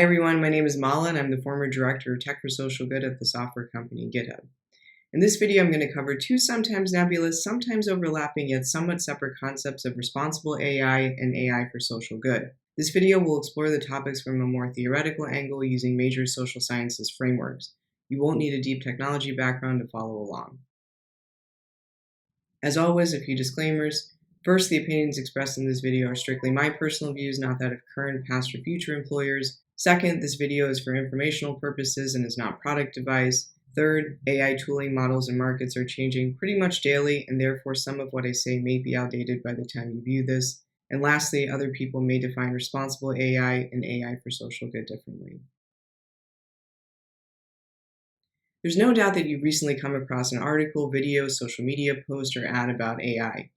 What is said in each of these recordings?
Hi everyone, my name is Mala and I'm the former director of Tech for Social Good at the software company GitHub. In this video, I'm going to cover two sometimes nebulous, sometimes overlapping yet somewhat separate concepts of responsible AI and AI for social good. This video will explore the topics from a more theoretical angle using major social sciences frameworks. You won't need a deep technology background to follow along. As always, a few disclaimers. First, the opinions expressed in this video are strictly my personal views, not that of current, past, or future employers. Second, this video is for informational purposes and is not product advice. Third, AI tooling models and markets are changing pretty much daily, and therefore some of what I say may be outdated by the time you view this. And lastly, other people may define responsible AI and AI for social good differently. There's no doubt that you've recently come across an article, video, social media post, or ad about AI.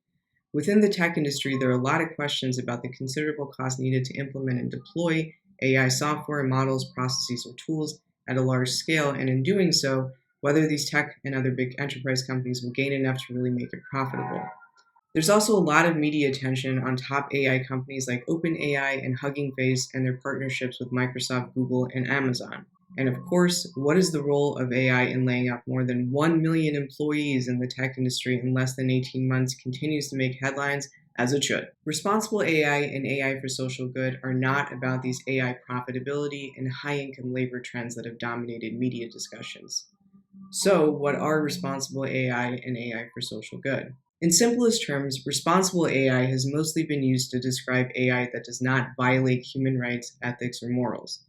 Within the tech industry, there are a lot of questions about the considerable cost needed to implement and deploy AI software, models, processes, or tools at a large scale, and in doing so, whether these tech and other big enterprise companies will gain enough to really make it profitable. There's also a lot of media attention on top AI companies like OpenAI and Hugging Face and their partnerships with Microsoft, Google, and Amazon. And of course, what is the role of AI in laying off more than 1 million employees in the tech industry in less than 18 months continues to make headlines, as it should. Responsible AI and AI for social good are not about these AI profitability and high-income labor trends that have dominated media discussions. So, what are responsible AI and AI for social good? In simplest terms, responsible AI has mostly been used to describe AI that does not violate human rights, ethics, or morals.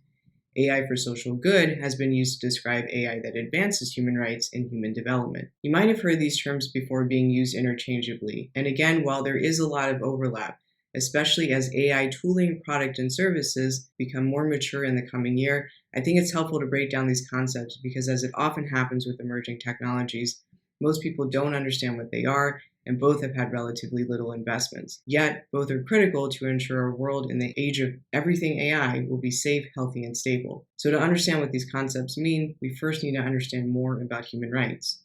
AI for social good has been used to describe AI that advances human rights and human development. You might have heard these terms before being used interchangeably, and again, while there is a lot of overlap, especially as AI tooling, product, and services become more mature in the coming year, I think it's helpful to break down these concepts because, as it often happens with emerging technologies, most people don't understand what they are, and both have had relatively little investments. Yet, both are critical to ensure a world in the age of everything AI will be safe, healthy, and stable. So to understand what these concepts mean, we first need to understand more about human rights.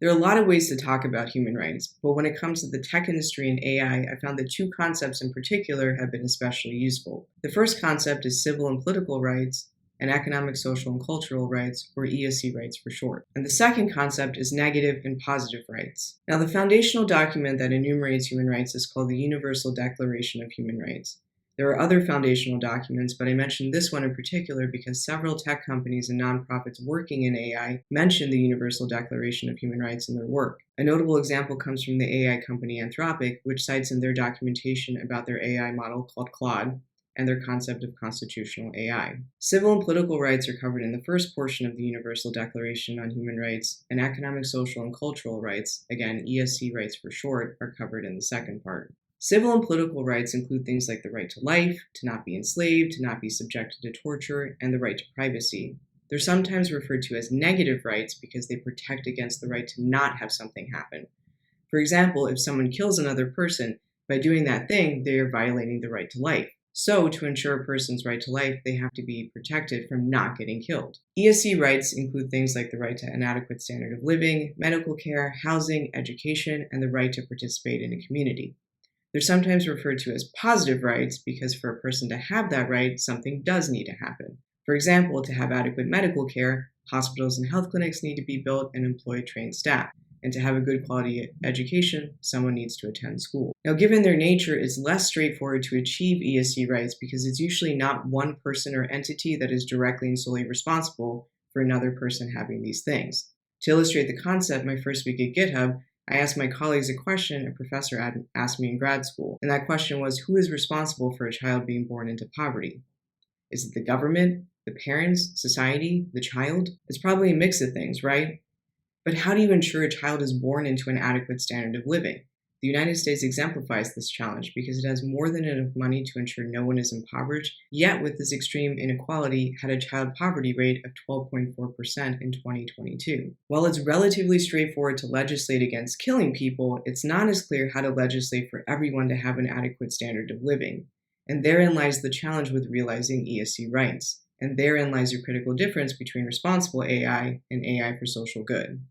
There are a lot of ways to talk about human rights, but when it comes to the tech industry and AI, I found that two concepts in particular have been especially useful. The first concept is civil and political rights, and economic, social, and cultural rights, or ESC rights for short. And the second concept is negative and positive rights. Now, the foundational document that enumerates human rights is called the Universal Declaration of Human Rights. There are other foundational documents, but I mentioned this one in particular because several tech companies and nonprofits working in AI mention the Universal Declaration of Human Rights in their work. A notable example comes from the AI company Anthropic, which cites in their documentation about their AI model called Claude, and their concept of constitutional AI. Civil and political rights are covered in the first portion of the Universal Declaration on Human Rights, and economic, social, and cultural rights, again ESC rights for short, are covered in the second part. Civil and political rights include things like the right to life, to not be enslaved, to not be subjected to torture, and the right to privacy. They're sometimes referred to as negative rights because they protect against the right to not have something happen. For example, if someone kills another person, by doing that thing, they are violating the right to life. So, to ensure a person's right to life, they have to be protected from not getting killed. ESC rights include things like the right to an adequate standard of living, medical care, housing, education, and the right to participate in a community. They're sometimes referred to as positive rights because for a person to have that right, something does need to happen. For example, to have adequate medical care, hospitals and health clinics need to be built and employ trained staff. And to have a good quality education, someone needs to attend school. Now, given their nature, it's less straightforward to achieve ESC rights because it's usually not one person or entity that is directly and solely responsible for another person having these things. To illustrate the concept, my first week at GitHub, I asked my colleagues a question a professor asked me in grad school, and that question was, who is responsible for a child being born into poverty? Is it the government, the parents, society, the child? It's probably a mix of things, right? But how do you ensure a child is born into an adequate standard of living? The United States exemplifies this challenge because it has more than enough money to ensure no one is impoverished, yet with this extreme inequality had a child poverty rate of 12.4% in 2022. While it's relatively straightforward to legislate against killing people, it's not as clear how to legislate for everyone to have an adequate standard of living. And therein lies the challenge with realizing ESC rights. And therein lies your critical difference between responsible AI and AI for social good.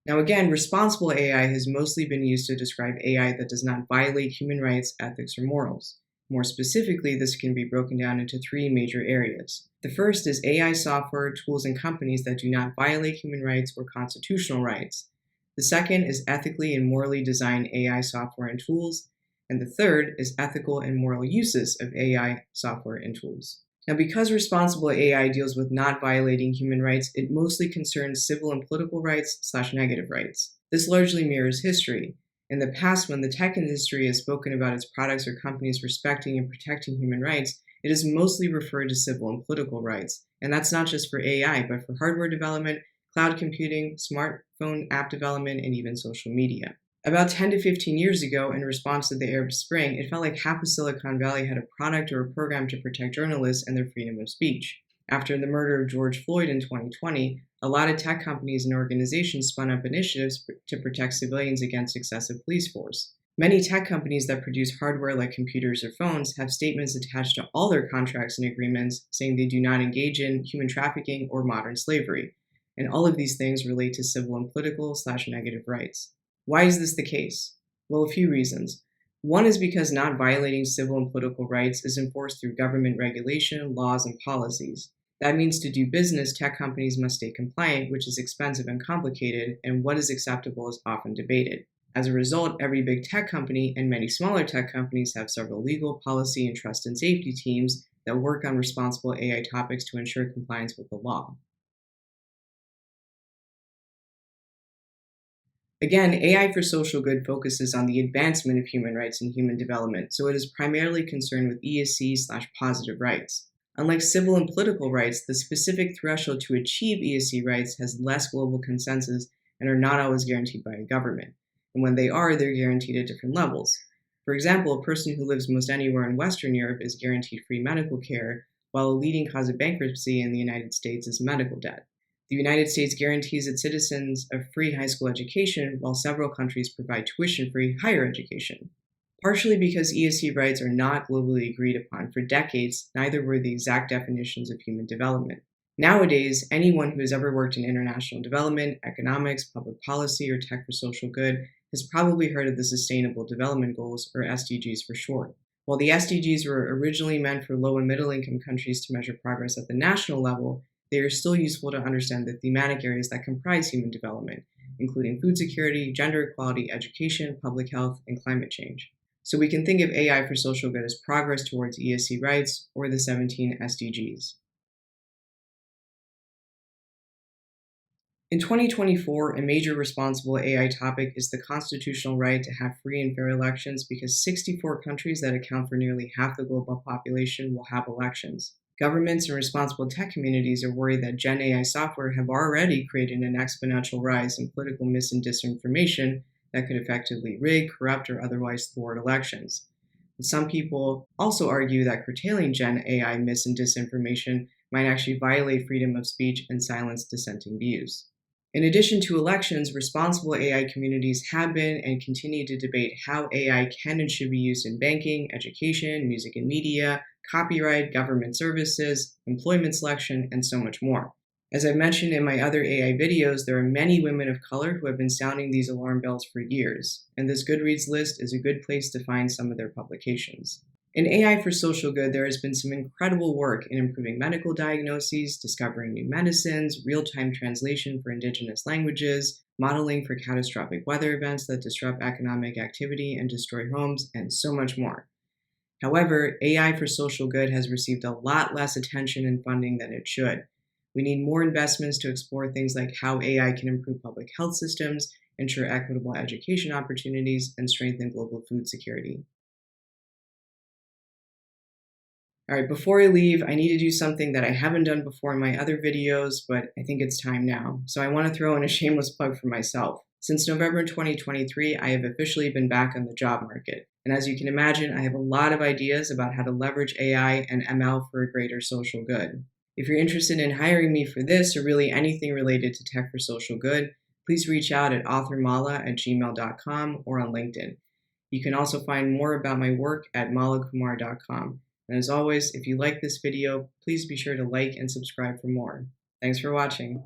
Now, again, responsible AI has mostly been used to describe AI that does not violate human rights, ethics, or morals. More specifically, this can be broken down into three major areas. The first is AI software, tools, and companies that do not violate human rights or constitutional rights. The second is ethically and morally designed AI software and tools. And the third is ethical and moral uses of AI software and tools. Now, because responsible AI deals with not violating human rights, it mostly concerns civil and political rights/negative rights. This largely mirrors history. In the past, when the tech industry has spoken about its products or companies respecting and protecting human rights, it has mostly referred to civil and political rights. And that's not just for AI, but for hardware development, cloud computing, smartphone app development, and even social media. About 10 to 15 years ago, in response to the Arab Spring, it felt like half of Silicon Valley had a product or a program to protect journalists and their freedom of speech. After the murder of George Floyd in 2020, a lot of tech companies and organizations spun up initiatives to protect civilians against excessive police force. Many tech companies that produce hardware like computers or phones have statements attached to all their contracts and agreements saying they do not engage in human trafficking or modern slavery. And all of these things relate to civil and political/negative rights. Why is this the case? Well, a few reasons. One is because not violating civil and political rights is enforced through government regulation, laws, and policies. That means to do business, tech companies must stay compliant, which is expensive and complicated, and what is acceptable is often debated. As a result, every big tech company and many smaller tech companies have several legal, policy, and trust and safety teams that work on responsible AI topics to ensure compliance with the law. Again, AI for social good focuses on the advancement of human rights and human development, so it is primarily concerned with ESG/positive rights. Unlike civil and political rights, the specific threshold to achieve ESG rights has less global consensus and are not always guaranteed by a government. And when they are, they're guaranteed at different levels. For example, a person who lives most anywhere in Western Europe is guaranteed free medical care, while a leading cause of bankruptcy in the United States is medical debt. The United States guarantees its citizens a free high school education, while several countries provide tuition-free higher education. Partially because ESG rights are not globally agreed upon, for decades, neither were the exact definitions of human development. Nowadays, anyone who has ever worked in international development, economics, public policy, or tech for social good has probably heard of the Sustainable Development Goals, or SDGs for short. While the SDGs were originally meant for low and middle income countries to measure progress at the national level, they are still useful to understand the thematic areas that comprise human development, including food security, gender equality, education, public health, and climate change. So we can think of AI for social good as progress towards ESG rights or the 17 SDGs. In 2024, a major responsible AI topic is the constitutional right to have free and fair elections because 64 countries that account for nearly half the global population will have elections. Governments and responsible tech communities are worried that Gen AI software have already created an exponential rise in political mis and disinformation that could effectively rig, corrupt, or otherwise thwart elections. And some people also argue that curtailing Gen AI mis and disinformation might actually violate freedom of speech and silence dissenting views. In addition to elections, responsible AI communities have been and continue to debate how AI can and should be used in banking, education, music and media, copyright, government services, employment selection, and so much more. As I've mentioned in my other AI videos, there are many women of color who have been sounding these alarm bells for years, and this Goodreads list is a good place to find some of their publications. In AI for social good, there has been some incredible work in improving medical diagnoses, discovering new medicines, real-time translation for indigenous languages, modeling for catastrophic weather events that disrupt economic activity and destroy homes, and so much more. However, AI for social good has received a lot less attention and funding than it should. We need more investments to explore things like how AI can improve public health systems, ensure equitable education opportunities, and strengthen global food security. All right, before I leave, I need to do something that I haven't done before in my other videos, but I think it's time now. So I want to throw in a shameless plug for myself. Since November 2023, I have officially been back on the job market. And as you can imagine, I have a lot of ideas about how to leverage AI and ML for a greater social good. If you're interested in hiring me for this or really anything related to tech for social good, please reach out at authormala@gmail.com or on LinkedIn. You can also find more about my work at malakumar.com. And as always, if you like this video, please be sure to like and subscribe for more. Thanks for watching.